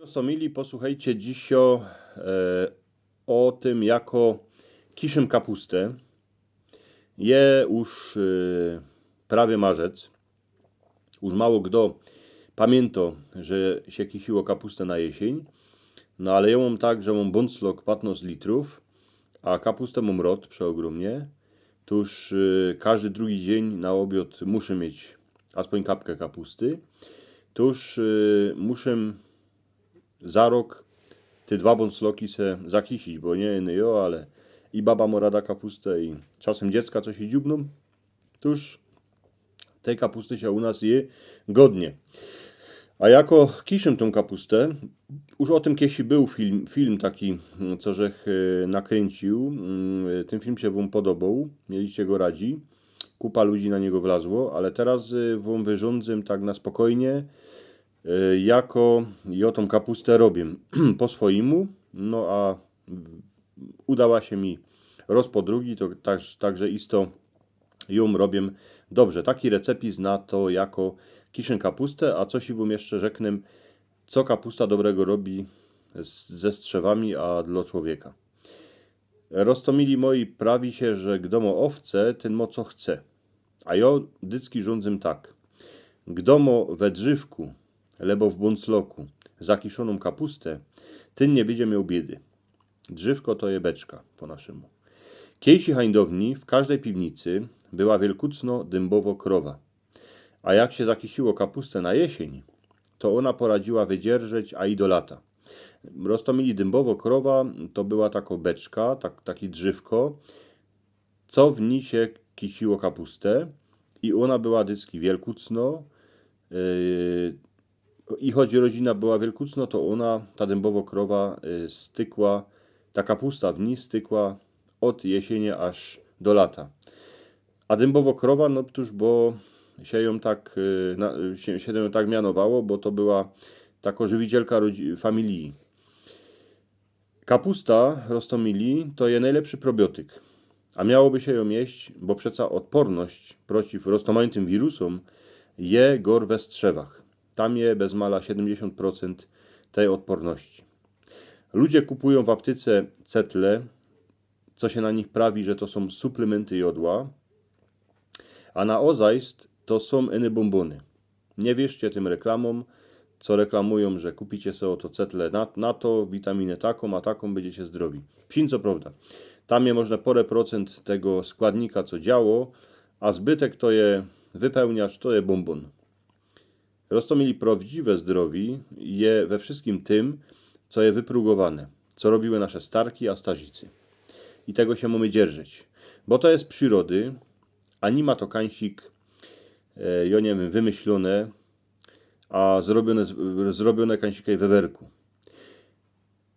Rostomili, posłuchajcie dziś o tym, jako kiszym kapustę. Je już prawie marzec. Już mało kto pamięta, że się kisiło kapustę na jesień. No ale ja mam tak, że mam bąclok 15 litrów, a kapustę mam rot przeogromnie. Tuż każdy drugi dzień na obiad muszę mieć aspoň kapkę kapusty. Tuż muszę za rok te dwa bącloki se zakisić, bo nie jo, ale i baba ma rada kapustę i czasem dziecka coś się dziubną. Tuż tej kapusty się u nas je godnie. A jako kiszym tą kapustę, już o tym kiedyś był film taki, co żech nakręcił. Ten film się wam podobał, mieliście go radzi. Kupa ludzi na niego wlazło, ale teraz wam wyrządzę tak na spokojnie, jako ja tą kapustę robię po swojemu, no a udała się mi raz po drugi, to także isto ją robię dobrze. Taki recepis na to, jako kiszę kapustę, a coś wam jeszcze rzeknę, co kapusta dobrego robi ze strzewami, a dla człowieka. Rostomili moi, prawi się, że kdo ma owce, ten mo co chce. A ja dycki rządzę tak. Kdo ma we drzywku, lebo w bącloku, zakiszoną kapustę, ten nie będzie miał biedy. Drzywko to je beczka, po naszemu. Kiejsi hańdowni w każdej piwnicy była wielkucno dębowo krowa. A jak się zakisiło kapustę na jesień, to ona poradziła wydzierżeć, a i do lata. Rostomili dębowo krowa to była taka beczka, taki drzywko, co w niej się kisiło kapustę i ona była dycki wielkucno. I choć rodzina była wielkucno, to ona, ta dębowo krowa, stykła, ta kapusta w niej stykła od jesieni aż do lata. A dębowo krowa, no tuż, bo się ją tak mianowało, bo to była taka żywicielka familii. Kapusta, Rostomili, to je najlepszy probiotyk. A miałoby się ją jeść, bo przeca odporność przeciw roztomajtym wirusom je gor we strzewach. Tam je bez mala 70% tej odporności. Ludzie kupują w aptece cetle, co się na nich prawi, że to są suplementy jodła, a na ozajst to są eny bombony. Nie wierzcie tym reklamom, co reklamują, że kupicie sobie to cetle na to, witaminę taką, a taką będziecie zdrowi. Psin co prawda. Tam je można porę procent tego składnika, co działo, a zbytek to je wypełniacz, to je bombon. Rostomili prawdziwe zdrowi je we wszystkim tym, co je wypróbowane, co robiły nasze starki, a starzicy. I tego się mamy dzierżyć. Bo to jest przyrody, a nie ma to kańsik, ja nie wiem, wymyślone, a zrobione kańsikaj we werku.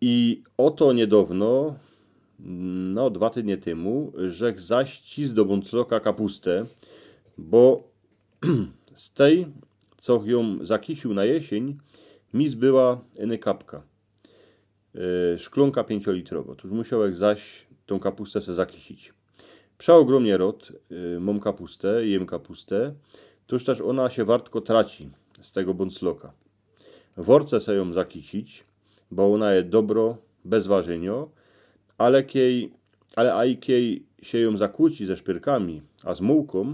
I oto niedawno, no 2 tygodnie temu, żech zaś cis do bącloka kapustę, bo z tej, co ją zakisił na jesień, mi zbyła eny kapka. Szklonka 5-litrowa. Tuż musiałem zaś tą kapustę se zakisić. Przeogromnie rot, mam kapustę, jem kapustę, tuż też ona się wartko traci z tego bącloka. Worce se ją zakisić, bo ona jest dobro, bez ważenia, ale kiej się ją zakłóci ze szpyrkami, a z mułką,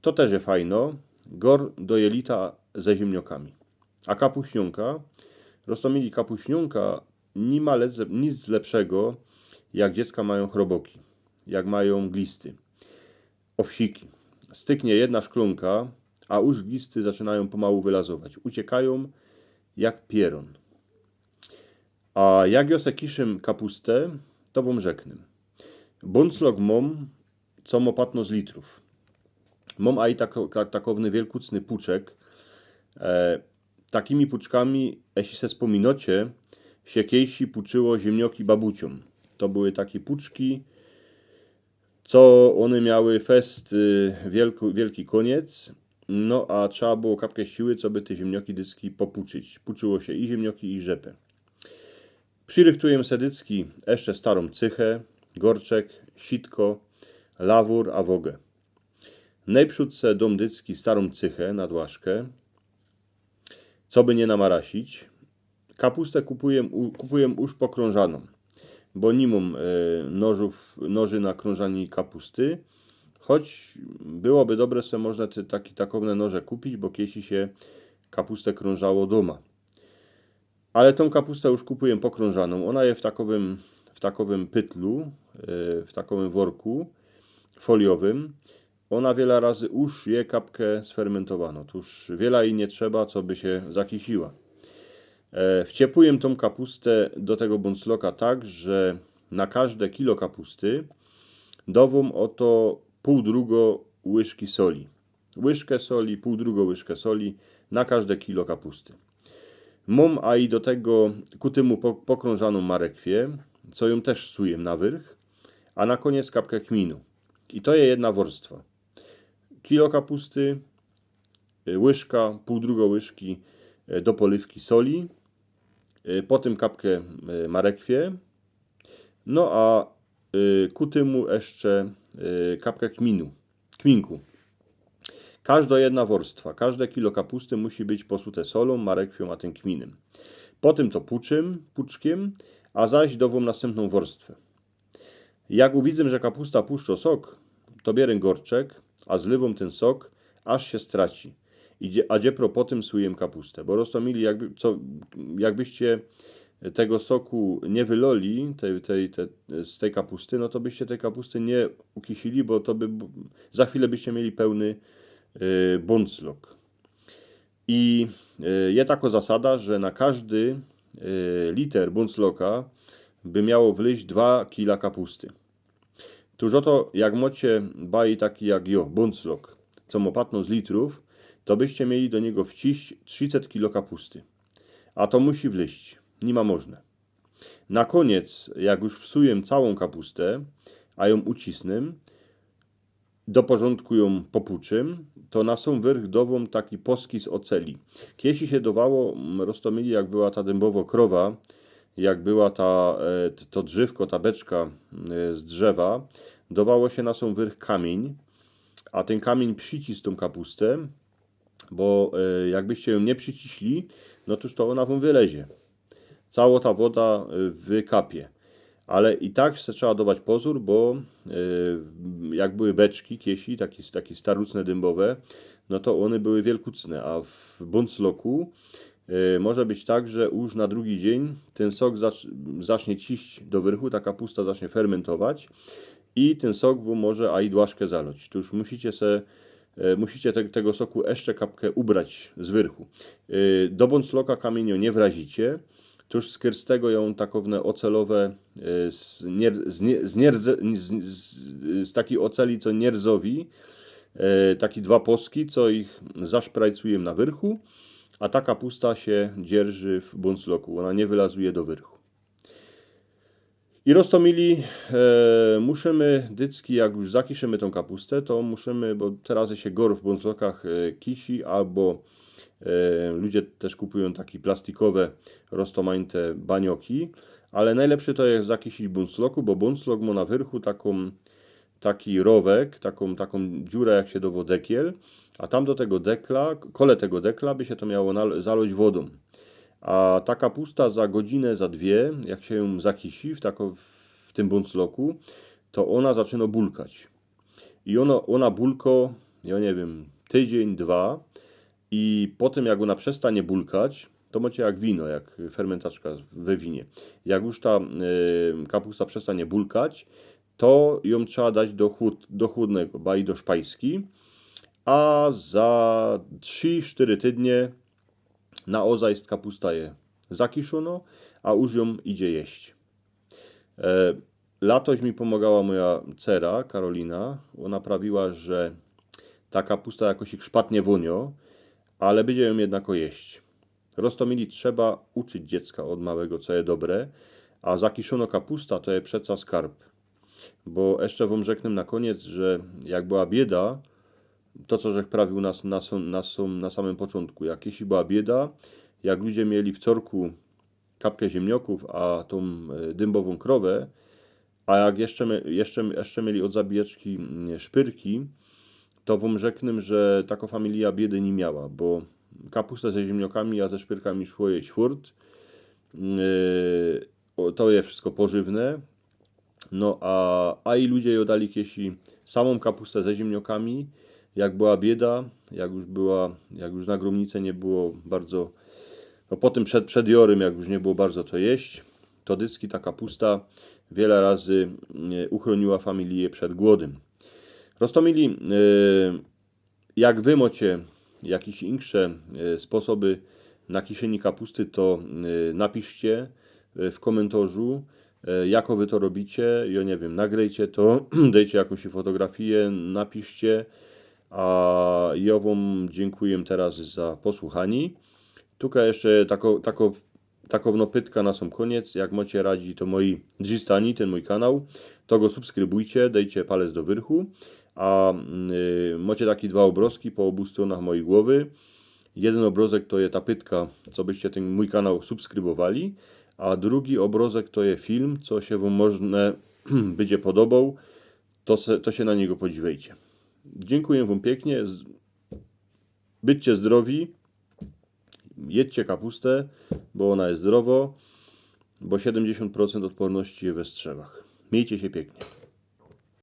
to też jest fajno, gor do jelita ze ziemniokami. A kapuśnionka, Rostomili, kapuśnionka nie ma nic lepszego, jak dziecka mają chroboki, jak mają glisty, owsiki. Styknie jedna szklonka, a już glisty zaczynają pomału wylazować. Uciekają jak pieron. A jak ja se kiszym kapustę, to wam rzeknę. Bąclok mam, co ma 15 litrów. Mam aj takowny wielkucny puczek. Takimi puczkami, jeśli se wspominocie, się kiejsi puczyło ziemnioki babuciom. To były takie puczki, co one miały fest wielki koniec, no a trzeba było kapkę siły, co by te ziemnioki dycki popuczyć. Puczyło się i ziemnioki, i rzepę. Przyrychtuję sedycki jeszcze starą cychę, gorczek, sitko, lawur, a wogę. Najprzód se dom dycki starą cychę na dłaszkę, co by nie namarasić, Kapustę kupuję już pokrążaną, bo nie mam noży na krążanie kapusty. Choć byłoby dobre sobie można takowne noże kupić, bo kiedyś się kapustę krążało doma. Ale tą kapustę już kupuję pokrążaną. Ona jest w takowym pytlu, w takowym worku foliowym. Ona wiele razy już je kapkę sfermentowaną. To już wiele jej nie trzeba, co by się zakisiła. Wciepłuję tą kapustę do tego bącloka tak, że na każde kilo kapusty dową oto pół drugo łyżki soli. Łyżkę soli, pół drugo łyżkę soli na każde kilo kapusty. Mam a i do tego ku temu pokrążaną marekwię, co ją też suję na wyrch, a na koniec kapkę kminu. I to jest jedna warstwa. Kilo kapusty, łyżka, pół drugo łyżki do polewki soli, potem kapkę marekwie, no a ku temu jeszcze kapkę kminku. Każda jedna warstwa, każde kilo kapusty musi być posute solą, marekwią, a tym kminem. Potem to puczkiem, a zaś dową następną warstwę. Jak uwidzę, że kapusta puszcza sok, to bierę gorczek, a zlewam ten sok, aż się straci. A dziepro potem suję kapustę. Bo roztomili, jakbyście tego soku nie wyloli z tej kapusty, no to byście tej kapusty nie ukisili, bo to za chwilę byście mieli pełny bąclok. I jest taka zasada, że na każdy liter bącloka by miało wleźć 2 kg kapusty. Tuż oto, jak macie baj taki jak bąclok, co ma patno z litrów, to byście mieli do niego wciść 300 kg kapusty. A to musi wleźć, nie ma można. Na koniec, jak już wsuję całą kapustę, a ją ucisnę, do porządku ją popuczym, to na sam wyrch dową taki poskis oceli. Kiedyś się dawało, roztomili, jak była ta dębowo krowa, jak była to drzewko, ta beczka z drzewa, dawało się na sam wyrch kamień, a ten kamień przycisł tą kapustę, bo jakbyście ją nie przyciśli, no toż to ona wam wylezie. Cała ta woda wykapie. Ale i tak trzeba dawać pozór, bo jak były beczki, kiesi, takie starucne dębowe, no to one były wielkucne, a w bącloku może być tak, że już na drugi dzień ten sok zacznie ciść do wyrchu, ta kapusta zacznie fermentować i ten sok może a i dłaszkę zalać. To już musicie tego soku jeszcze kapkę ubrać z wyrchu. Do bącloka kamienio nie wrazicie, tuż z tego ją takowne ocelowe z takiej oceli, co nierzowi, taki 2 poski, co ich zaszprajcuję na wyrchu, a ta kapusta się dzierży w bącloku, ona nie wylazuje do wyrchu. I roztomili, musimy dycki, jak już zakiszymy tą kapustę, to musimy, bo teraz się gor w bąclokach kisi, albo ludzie też kupują takie plastikowe, roztomańte banioki, ale najlepsze to jest zakisić bącloku, bo bąclok ma na wyrchu taki rowek, taką dziurę jak się do wodekiel, a tam do tego dekla, kole tego dekla by się to miało zalać wodą. A ta kapusta za godzinę, za 2, jak się ją zakisi w tym bącloku, to ona zaczyna bulkać. I ona bulko, ja nie wiem, tydzień, 2, i potem jak ona przestanie bulkać, to macie jak wino, jak fermentaczka we winie. Jak już ta kapusta przestanie bulkać, to ją trzeba dać do chłodnego, baj do szpajski, a za 3-4 tygodnie na ozajst kapusta je zakiszono, a już ją idzie jeść. Latoś mi pomagała moja dcera, Karolina. Ona prawiła, że ta kapusta jakoś ich szpatnie wonio, ale będzie ją jednako jeść. Roztomili trzeba uczyć dziecka od małego, co je dobre, a zakiszono kapusta to je przeca skarb. Bo jeszcze wam rzeknę na koniec, że jak była bieda, to co żech prawił na samym początku, jak jeśli była bieda, jak ludzie mieli w corku kapkę ziemnioków, a tą dębową krowę, a jak jeszcze mieli od zabijeczki szpyrki, to wam rzeknę, że taka familia biedy nie miała, bo kapustę ze ziemniokami, a ze szpyrkami szło jeść furt, To jest wszystko pożywne. No a i ludzie jodali kiesi samą kapustę ze ziemniokami, jak była bieda, jak już na gromnicę nie było bardzo, no potem przed jorym, jak już nie było bardzo co jeść, to dycki ta kapusta wiele razy uchroniła familię przed głodem. Rostomili, jak wy macie jakieś insze sposoby na kiszeni kapusty, to napiszcie w komentarzu, jako wy to robicie. Ja nie wiem, nagrajcie to, dajcie jakąś fotografię, napiszcie. A ja wam dziękuję teraz za posłuchanie. Tutaj jeszcze taką pytka na sam koniec. Jak macie radzi, to moi drzistani, ten mój kanał, to go subskrybujcie, dajcie palec do wyrchu. A macie takie dwa obrazki po obu stronach mojej głowy. Jeden obrazek to jest ta pytka, co byście ten mój kanał subskrybowali, a drugi obrazek to jest film, co się wam może będzie podobał, to się na niego podziwiajcie. Dziękuję wam pięknie. Byćcie zdrowi. Jedźcie kapustę, bo ona jest zdrowo, bo 70% odporności jest we strzewach. Miejcie się pięknie.